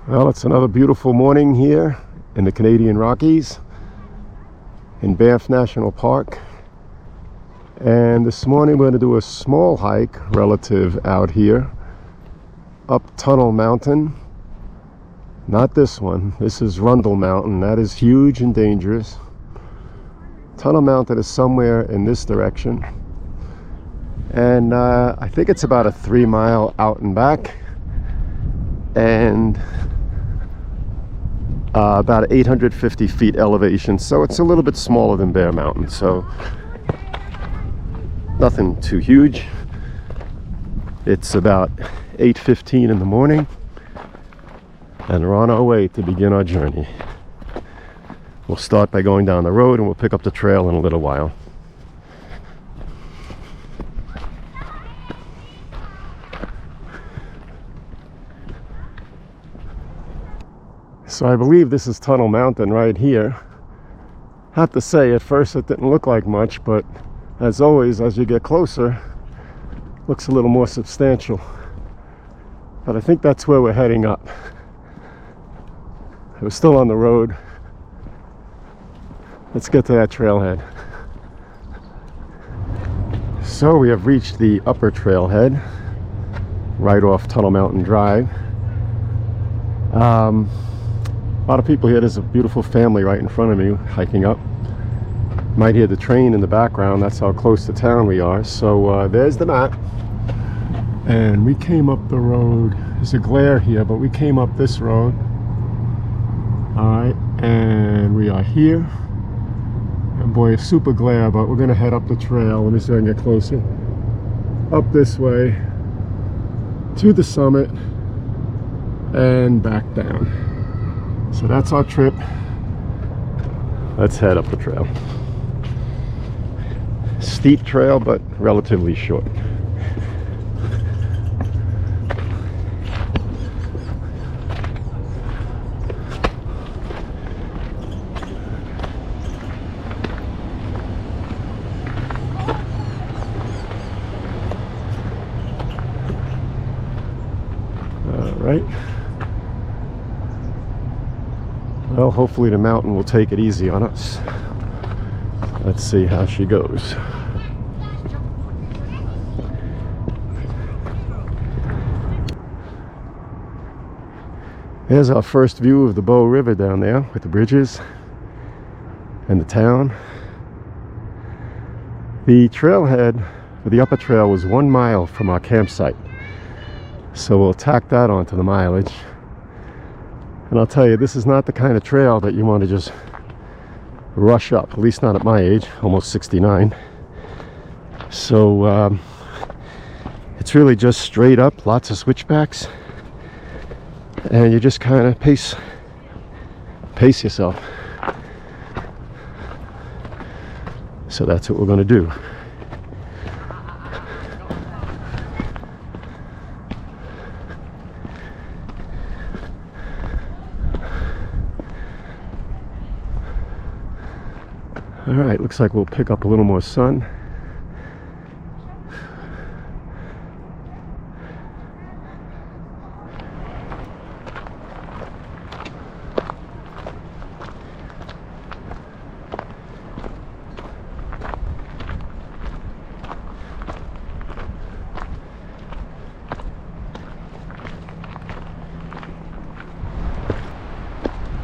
Well, it's another beautiful morning here in the Canadian Rockies in Banff National Park. And this morning we're going to do a small hike relative out here up Tunnel Mountain. Not this one. This is Rundle Mountain. That is huge and dangerous. Tunnel Mountain is somewhere in this direction. And I think it's about a 3-mile out and back. And about 850 feet elevation, so it's a little bit smaller than Bear Mountain, so nothing too huge. It's about 8:15 in the morning and we're on our way to begin our journey. We'll start by going down the road and we'll pick up the trail in a little while. So I believe this is Tunnel Mountain right here. I have to say, at first it didn't look like much, but as always, as you get closer, it looks a little more substantial. But I think that's where we're heading up. We're still on the road. Let's get to that trailhead. So we have reached the upper trailhead, right off Tunnel Mountain Drive. A lot of people here. There's a beautiful family right in front of me hiking up. Might hear the train in the background. That's how close to town we are. So there's the map. And we came up the road. There's a glare here, but we came up this road. Alright, and we are here. And boy, it's super glare, but we're going to head up the trail. Let me see if I can get closer. Up this way to the summit and back down. So that's our trip. Let's head up the trail. Steep trail, but relatively short. All right. Well, hopefully the mountain will take it easy on us. Let's see how she goes. There's our first view of the Bow River down there with the bridges and the town. The trailhead for the upper trail was 1 mile from our campsite. So we'll tack that onto the mileage. And I'll tell you, this is not the kind of trail that you want to just rush up, at least not at my age, almost 69. So it's really just straight up, lots of switchbacks, and you just kind of pace yourself. So that's what we're going to do. Alright, looks like we'll pick up a little more sun.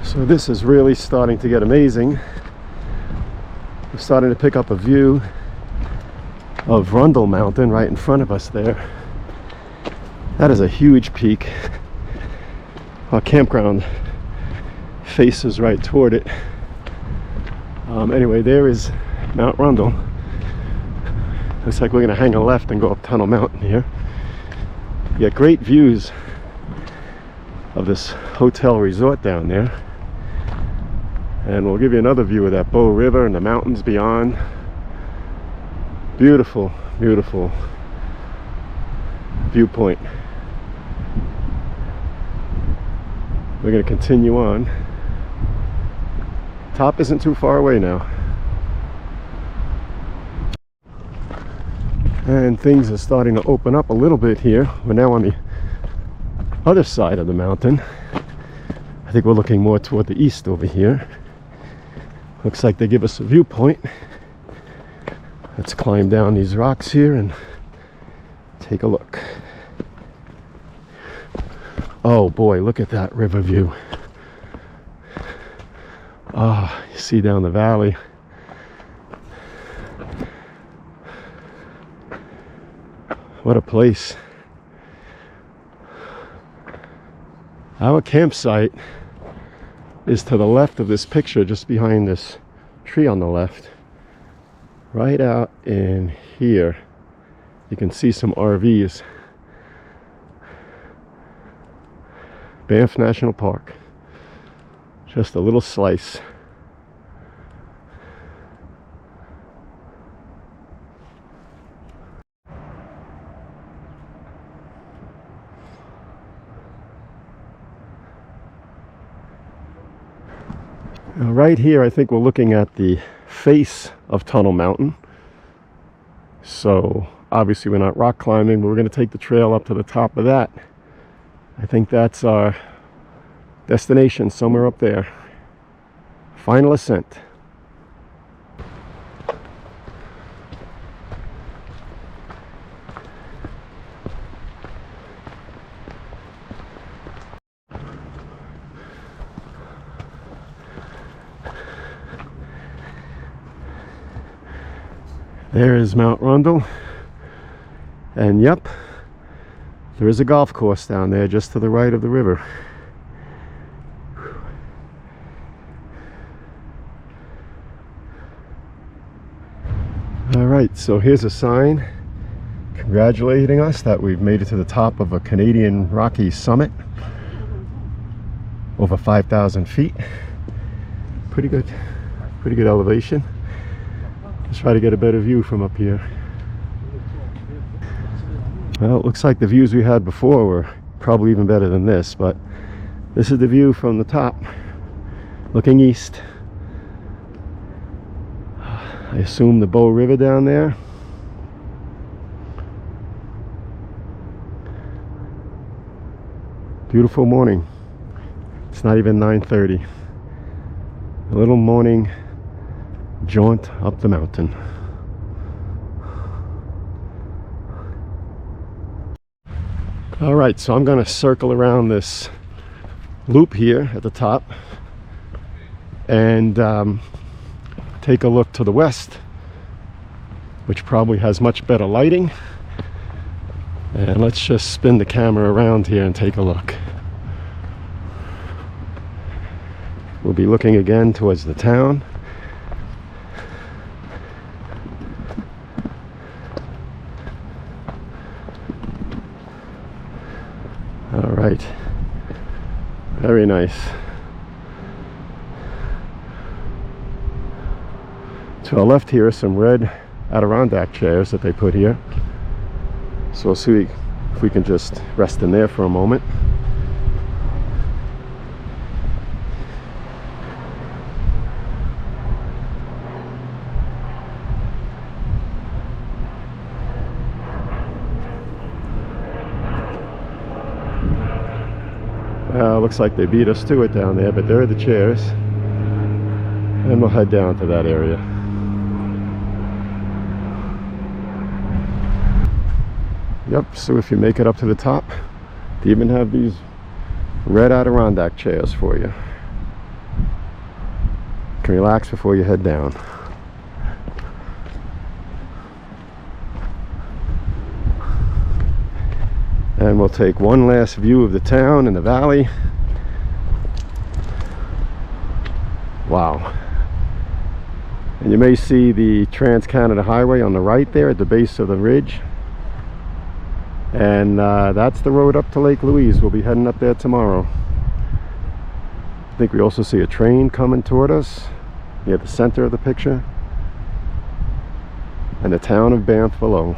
So this is really starting to get amazing. We're starting to pick up a view of Rundle Mountain right in front of us there. That is a huge peak. Our campground faces right toward it. Anyway, there is Mount Rundle. Looks like we're going to hang a left and go up Tunnel Mountain here. You get great views of this hotel resort down there. And we'll give you another view of that Bow River and the mountains beyond. Beautiful, beautiful viewpoint. We're going to continue on. Top isn't too far away now. And things are starting to open up a little bit here. We're now on the other side of the mountain. think we're looking more toward the east over here. Looks like they give us a viewpoint. Let's climb down these rocks here and take a look. Oh boy, look at that river view. Ah, you see down the valley. What a place. Our campsite is to the left of this picture, just behind this tree on the left. Right out in here, you can see some RVs. Banff National Park. Just a little slice. Now, right here, I think we're looking at the face of Tunnel Mountain. So obviously we're not rock climbing, but we're going to take the trail up to the top of that. I think that's our destination, somewhere up there. Final ascent. There is Mount Rundle, and yep, there is a golf course down there just to the right of the river. All right, so here's a sign congratulating us that we've made it to the top of a Canadian Rocky summit, over 5,000 feet. Pretty good elevation. Let's try to get a better view from up here. Well, it looks like the views we had before were probably even better than this, but this is the view from the top, looking east. I assume the Bow River down there. Beautiful morning. It's not even 9:30. A little morning jaunt up the mountain. All right, so I'm going to circle around this loop here at the top and take a look to the west, which probably has much better lighting. And let's just spin the camera around here and take a look. We'll be looking again towards the town. All right, very nice. To our left here are some red Adirondack chairs that they put here. So we'll see if we can just rest in there for a moment. Looks like they beat us to it down there, but there are the chairs. And we'll head down to that area. Yep, so if you make it up to the top, they even have these red Adirondack chairs for you. You can relax before you head down. And we'll take one last view of the town and the valley. Wow. And you may see the Trans-Canada Highway on the right there at the base of the ridge. And that's the road up to Lake Louise. We'll be heading up there tomorrow. I think we also see a train coming toward us near the center of the picture. And the town of Banff below.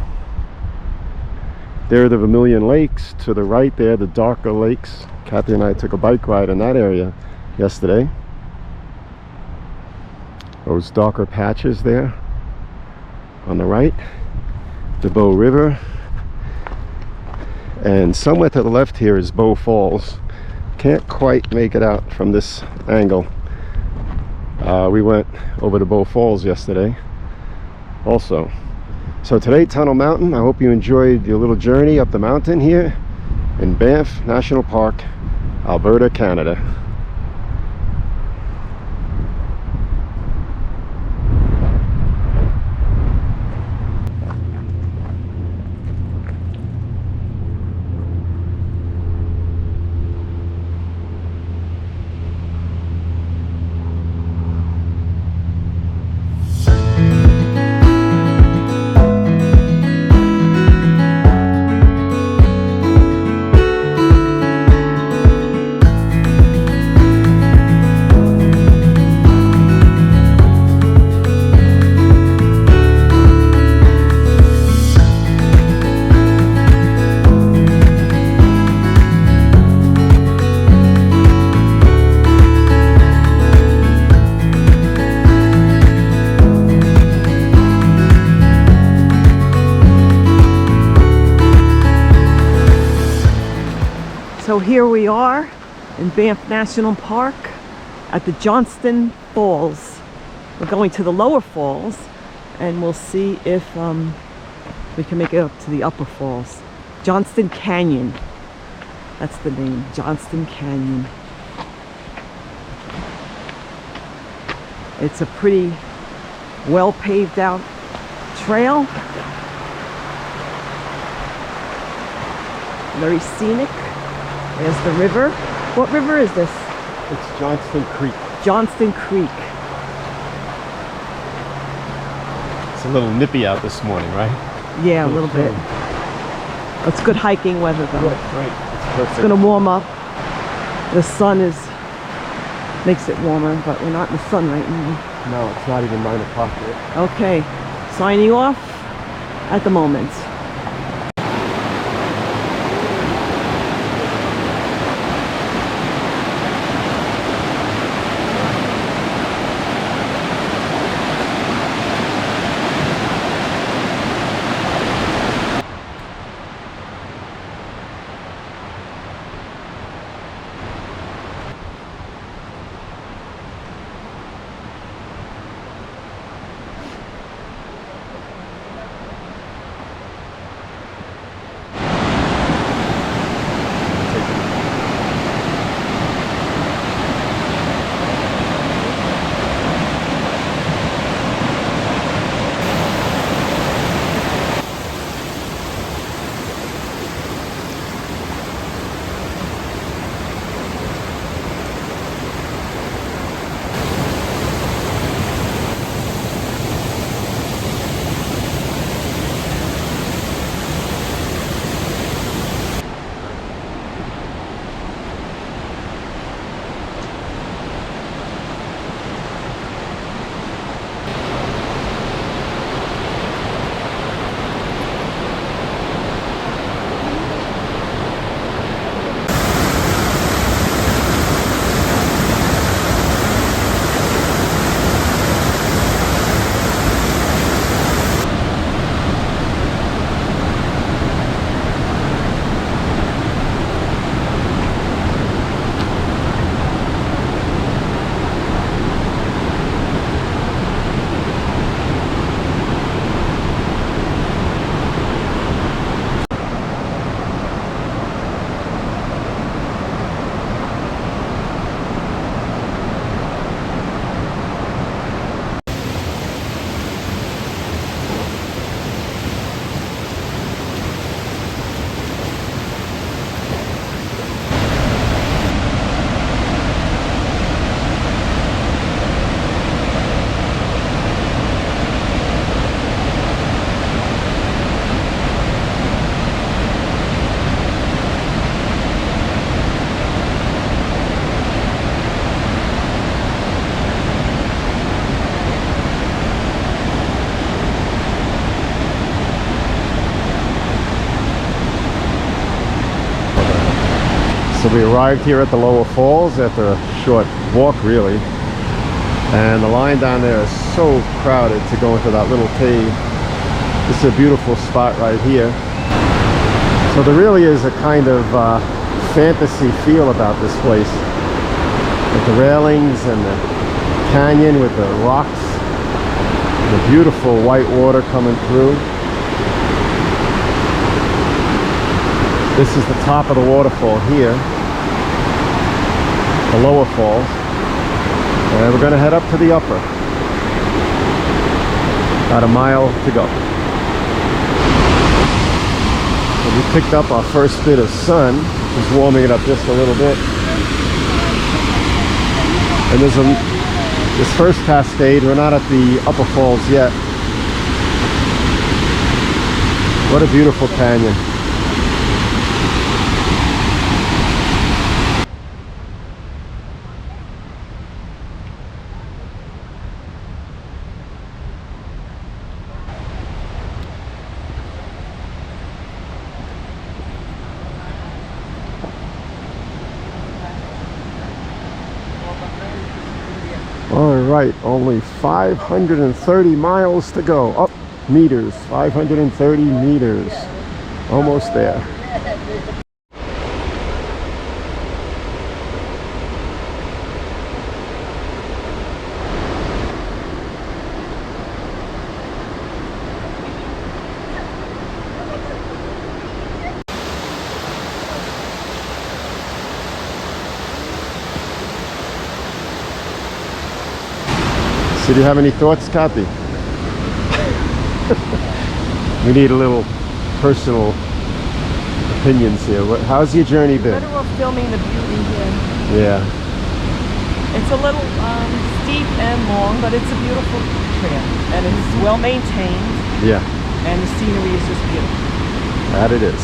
There are the Vermilion Lakes to the right there, the darker lakes. Kathy and I took a bike ride in that area yesterday. Those darker patches there on the right, the Bow River, and somewhere to the left here is Bow Falls. can't quite make it out from this angle. We went over to Bow Falls yesterday also. So today, Tunnel Mountain. I hope you enjoyed your little journey up the mountain here in Banff National Park, Alberta, Canada. So here we are in Banff National Park at the Johnston Falls. We're going to the lower falls and we'll see if we can make it up to the upper falls. Johnston Canyon, that's the name, Johnston Canyon. It's a pretty well paved out trail, very scenic. There's the river. What river is this? It's Johnston Creek. Johnston Creek. It's a little nippy out this morning, right? Yeah, a little bit. It's good hiking weather though. Right. It's perfect. It's gonna warm up. The sun makes it warmer, but we're not in the sun right now. No, it's not even 9 o'clock yet. Okay, signing off at the moment. So we arrived here at the lower falls after a short walk, really, and the line down there is so crowded to go into that little cave. This is a beautiful spot right here. So there really is a kind of fantasy feel about this place. With the railings and the canyon with the rocks, the beautiful white water coming through. This is the top of the waterfall here, the lower falls, and we're going to head up to the upper. About a mile to go. So we picked up our first bit of sun, which is warming it up just a little bit. And there's this first cascade. We're not at the upper falls yet. What a beautiful canyon. All right, only 530 miles to go. Up meters, 530 meters. Almost there. So do you have any thoughts, Kathy? We need a little personal opinions here. How's your journey been? Better off filming the beauty here. Yeah. It's a little steep and long, but it's a beautiful trail. And it's well maintained. Yeah. And the scenery is just beautiful. That it is.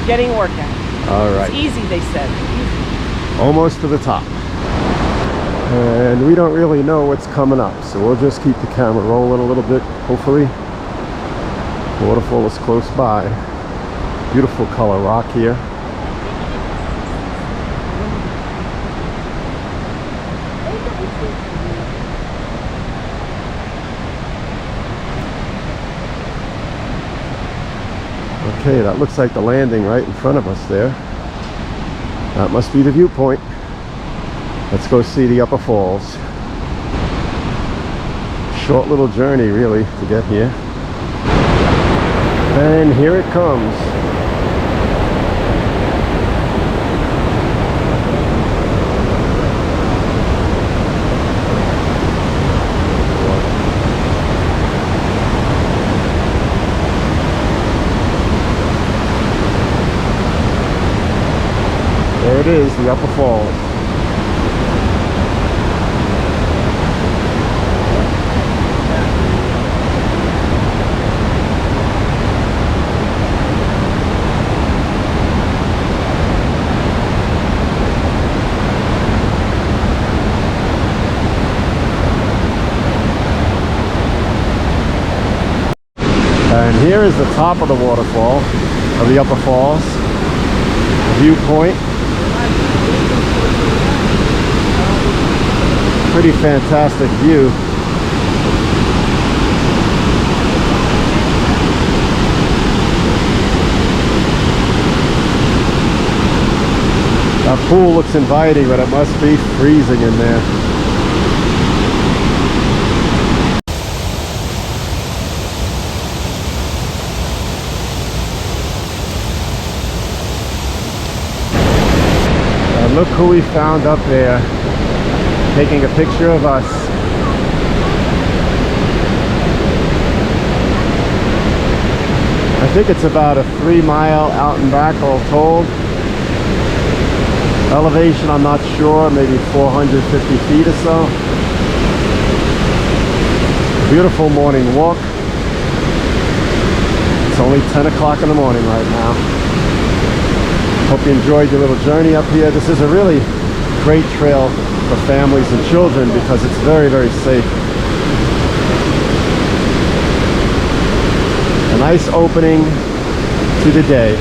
Getting workout. All right. It's easy, they said. Easy. Almost to the top. And we don't really know what's coming up, so we'll just keep the camera rolling a little bit, hopefully. The waterfall is close by. Beautiful color rock here. Okay, that looks like the landing right in front of us there. That must be the viewpoint. Let's go see the upper falls. Short little journey really to get here. And here it comes. There it is, the upper falls. And here is the top of the waterfall, of the upper falls, the viewpoint. Pretty fantastic view. That pool looks inviting, but it must be freezing in there. Look who we found up there, taking a picture of us. I think it's about a 3-mile out and back all told. Elevation, I'm not sure, maybe 450 feet or so. Beautiful morning walk. It's only 10 o'clock in the morning right now. Hope you enjoyed your little journey up here. This is a really great trail for families and children because it's very, very safe. A nice opening to the day.